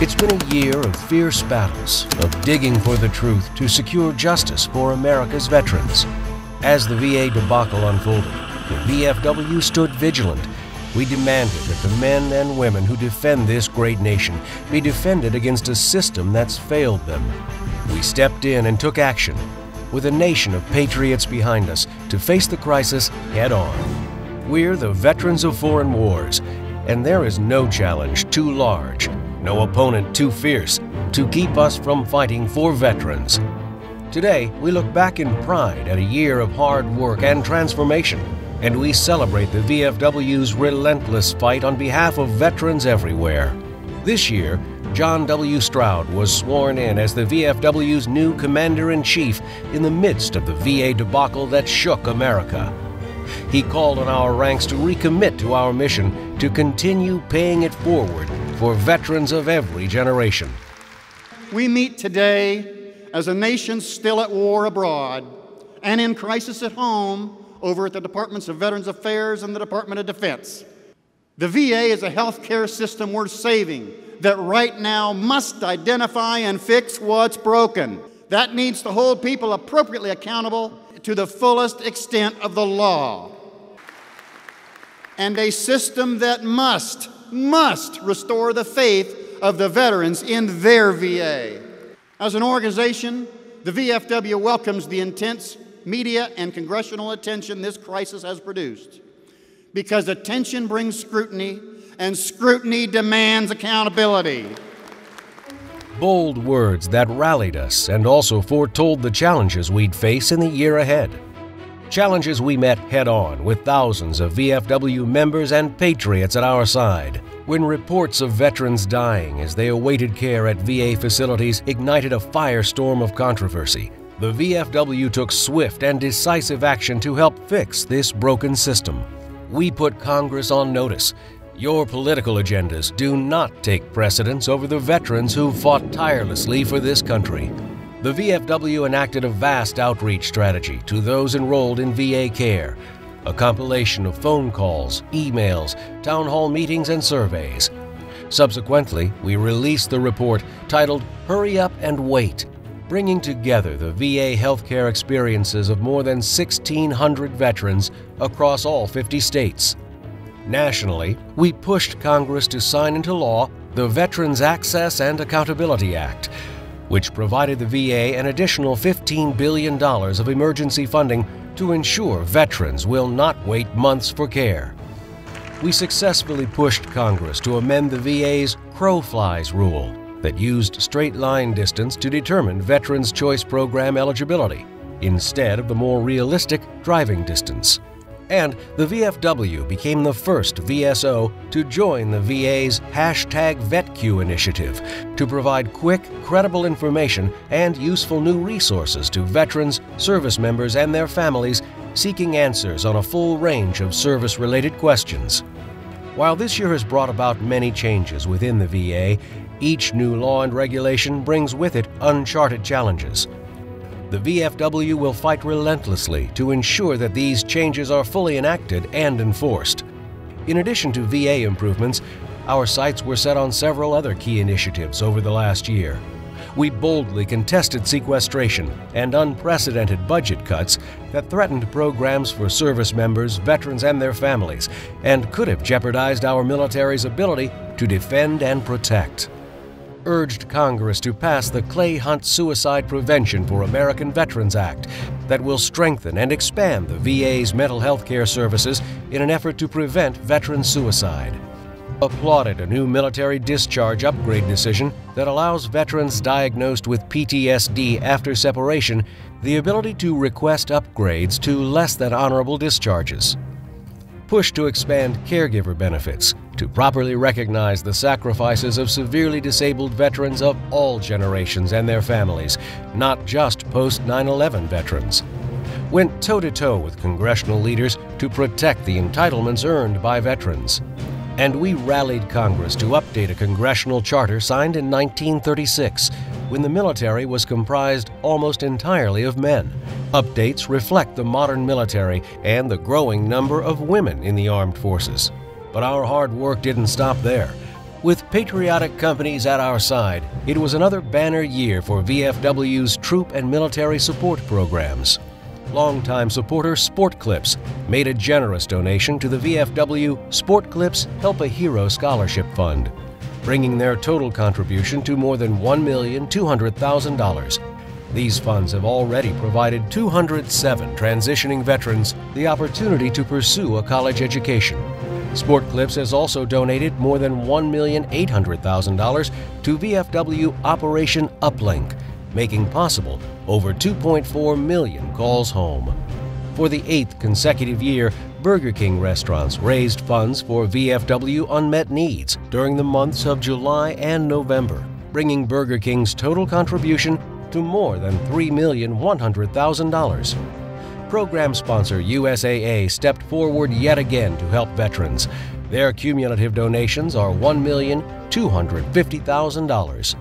It's been a year of fierce battles, of digging for the truth to secure justice for America's veterans. As the VA debacle unfolded, the VFW stood vigilant. We demanded that the men and women who defend this great nation be defended against a system that's failed them. We stepped in and took action, with a nation of patriots behind us to face the crisis head on. We're the veterans of foreign wars, and there is no challenge too large, no opponent too fierce to keep us from fighting for veterans. Today, we look back in pride at a year of hard work and transformation, and we celebrate the VFW's relentless fight on behalf of veterans everywhere. This year, John W. Stroud was sworn in as the VFW's new Commander-in-Chief in the midst of the VA debacle that shook America. He called on our ranks to recommit to our mission to continue paying it forward for veterans of every generation. We meet today as a nation still at war abroad and in crisis at home over at the Departments of Veterans Affairs and the Department of Defense. The VA is a health care system worth saving that right now must identify and fix what's broken. That needs to hold people appropriately accountable to the fullest extent of the law. And a system that must restore the faith of the veterans in their VA. As an organization, the VFW welcomes the intense media and congressional attention this crisis has produced, because attention brings scrutiny, and scrutiny demands accountability. Bold words that rallied us and also foretold the challenges we'd face in the year ahead. Challenges we met head-on with thousands of VFW members and patriots at our side. When reports of veterans dying as they awaited care at VA facilities ignited a firestorm of controversy, the VFW took swift and decisive action to help fix this broken system. We put Congress on notice. Your political agendas do not take precedence over the veterans who fought tirelessly for this country. The VFW enacted a vast outreach strategy to those enrolled in VA care, a compilation of phone calls, emails, town hall meetings, and surveys. Subsequently, we released the report titled Hurry Up and Wait, bringing together the VA healthcare experiences of more than 1,600 veterans across all 50 states. Nationally, we pushed Congress to sign into law the Veterans Access and Accountability Act, which provided the VA an additional $15 billion of emergency funding to ensure veterans will not wait months for care. We successfully pushed Congress to amend the VA's Crow Flies rule that used straight line distance to determine Veterans Choice Program eligibility, instead of the more realistic driving distance. And the VFW became the first VSO to join the VA's #VetQ initiative to provide quick, credible information and useful new resources to veterans, service members, and their families seeking answers on a full range of service-related questions. While this year has brought about many changes within the VA, each new law and regulation brings with it uncharted challenges. The VFW will fight relentlessly to ensure that these changes are fully enacted and enforced. In addition to VA improvements, our sights were set on several other key initiatives over the last year. We boldly contested sequestration and unprecedented budget cuts that threatened programs for service members, veterans, and their families, and could have jeopardized our military's ability to defend and protect. Urged Congress to pass the Clay Hunt Suicide Prevention for American Veterans Act that will strengthen and expand the VA's mental health care services in an effort to prevent veteran suicide. Applauded a new military discharge upgrade decision that allows veterans diagnosed with PTSD after separation the ability to request upgrades to less than honorable discharges. Push to expand caregiver benefits to properly recognize the sacrifices of severely disabled veterans of all generations and their families, not just post-9/11 veterans. Went toe-to-toe with congressional leaders to protect the entitlements earned by veterans. And we rallied Congress to update a congressional charter signed in 1936, when the military was comprised almost entirely of men. Updates reflect the modern military and the growing number of women in the armed forces. But our hard work didn't stop there. With patriotic companies at our side, it was another banner year for VFW's troop and military support programs. Longtime supporter Sport Clips made a generous donation to the VFW Sport Clips Help a Hero Scholarship Fund, bringing their total contribution to more than $1,200,000. These funds have already provided 207 transitioning veterans the opportunity to pursue a college education. Sport Clips has also donated more than $1,800,000 to VFW Operation Uplink, making possible over 2.4 million calls home. For the 8th consecutive year, Burger King restaurants raised funds for VFW unmet needs during the months of July and November, bringing Burger King's total contribution to more than $3,100,000. Program sponsor USAA stepped forward yet again to help veterans. Their cumulative donations are $1,250,000.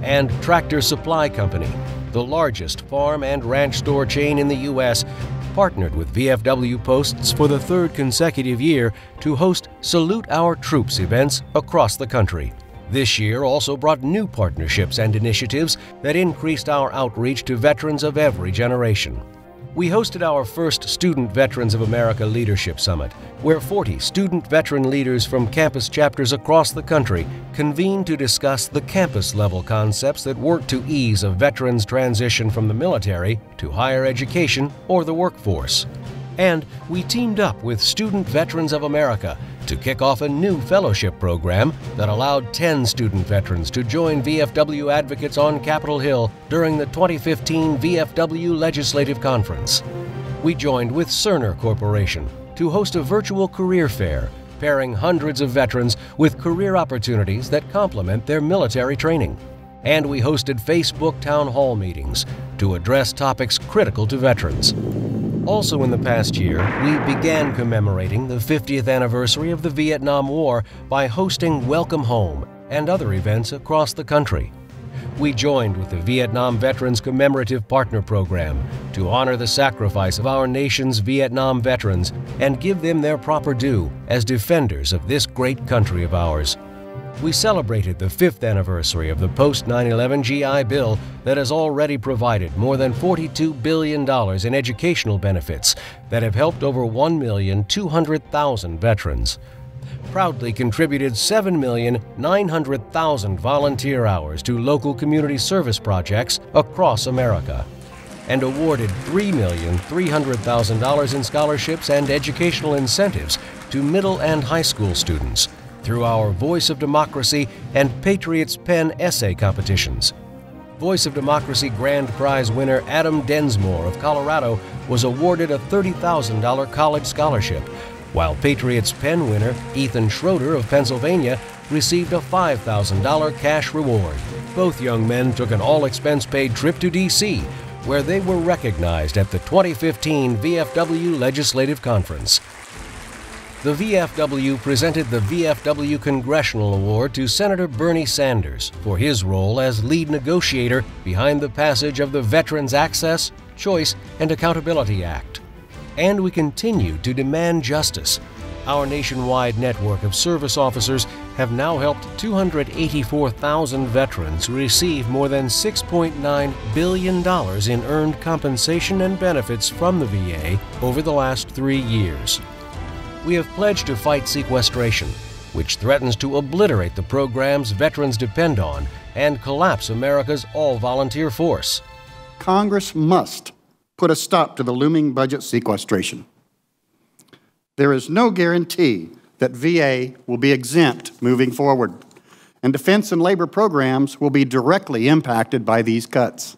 And Tractor Supply Company, the largest farm and ranch store chain in the U.S., partnered with VFW Posts for the 3rd consecutive year to host Salute Our Troops events across the country. This year also brought new partnerships and initiatives that increased our outreach to veterans of every generation. We hosted our first Student Veterans of America Leadership Summit, where 40 student veteran leaders from campus chapters across the country convened to discuss the campus-level concepts that work to ease a veteran's transition from the military to higher education or the workforce. And we teamed up with Student Veterans of America to kick off a new fellowship program that allowed 10 student veterans to join VFW advocates on Capitol Hill during the 2015 VFW Legislative Conference. We joined with Cerner Corporation to host a virtual career fair, pairing hundreds of veterans with career opportunities that complement their military training. And we hosted Facebook town hall meetings to address topics critical to veterans. Also in the past year, we began commemorating the 50th anniversary of the Vietnam War by hosting Welcome Home and other events across the country. We joined with the Vietnam Veterans Commemorative Partner Program to honor the sacrifice of our nation's Vietnam veterans and give them their proper due as defenders of this great country of ours. We celebrated the 5th anniversary of the post-9/11 GI Bill that has already provided more than $42 billion in educational benefits that have helped over 1,200,000 veterans. Proudly contributed 7,900,000 volunteer hours to local community service projects across America, and awarded $3,300,000 in scholarships and educational incentives to middle and high school students through our Voice of Democracy and Patriots Pen essay competitions. Voice of Democracy Grand Prize winner Adam Densmore of Colorado was awarded a $30,000 college scholarship, while Patriots Pen winner Ethan Schroeder of Pennsylvania received a $5,000 cash reward. Both young men took an all-expense-paid trip to D.C., where they were recognized at the 2015 VFW Legislative Conference. The VFW presented the VFW Congressional Award to Senator Bernie Sanders for his role as lead negotiator behind the passage of the Veterans Access, Choice, and Accountability Act. And we continue to demand justice. Our nationwide network of service officers have now helped 284,000 veterans receive more than $6.9 billion in earned compensation and benefits from the VA over the last 3 years. We have pledged to fight sequestration, which threatens to obliterate the programs veterans depend on and collapse America's all-volunteer force. Congress must put a stop to the looming budget sequestration. There is no guarantee that VA will be exempt moving forward, and defense and labor programs will be directly impacted by these cuts.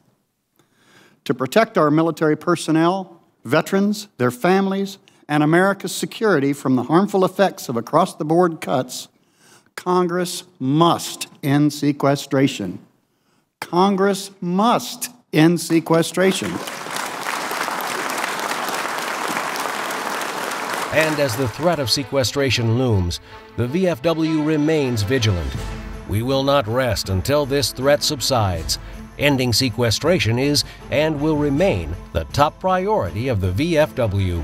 To protect our military personnel, veterans, their families, and America's security from the harmful effects of across-the-board cuts, Congress must end sequestration. Congress must end sequestration. And as the threat of sequestration looms, the VFW remains vigilant. We will not rest until this threat subsides. Ending sequestration is and will remain the top priority of the VFW.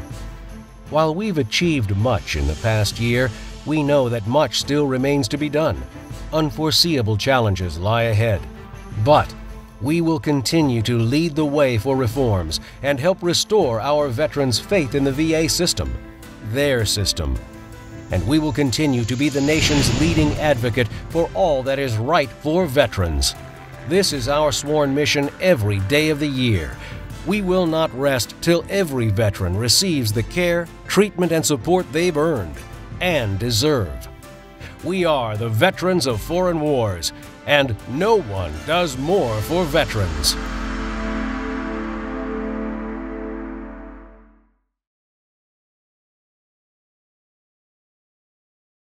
While we've achieved much in the past year, we know that much still remains to be done. unforeseeable challenges lie ahead. But we will continue to lead the way for reforms and help restore our veterans' faith in the VA system, their system. And we will continue to be the nation's leading advocate for all that is right for veterans. This is our sworn mission every day of the year. We will not rest till every veteran receives the care, treatment, and support they've earned and deserve. We are the veterans of foreign wars, and no one does more for veterans.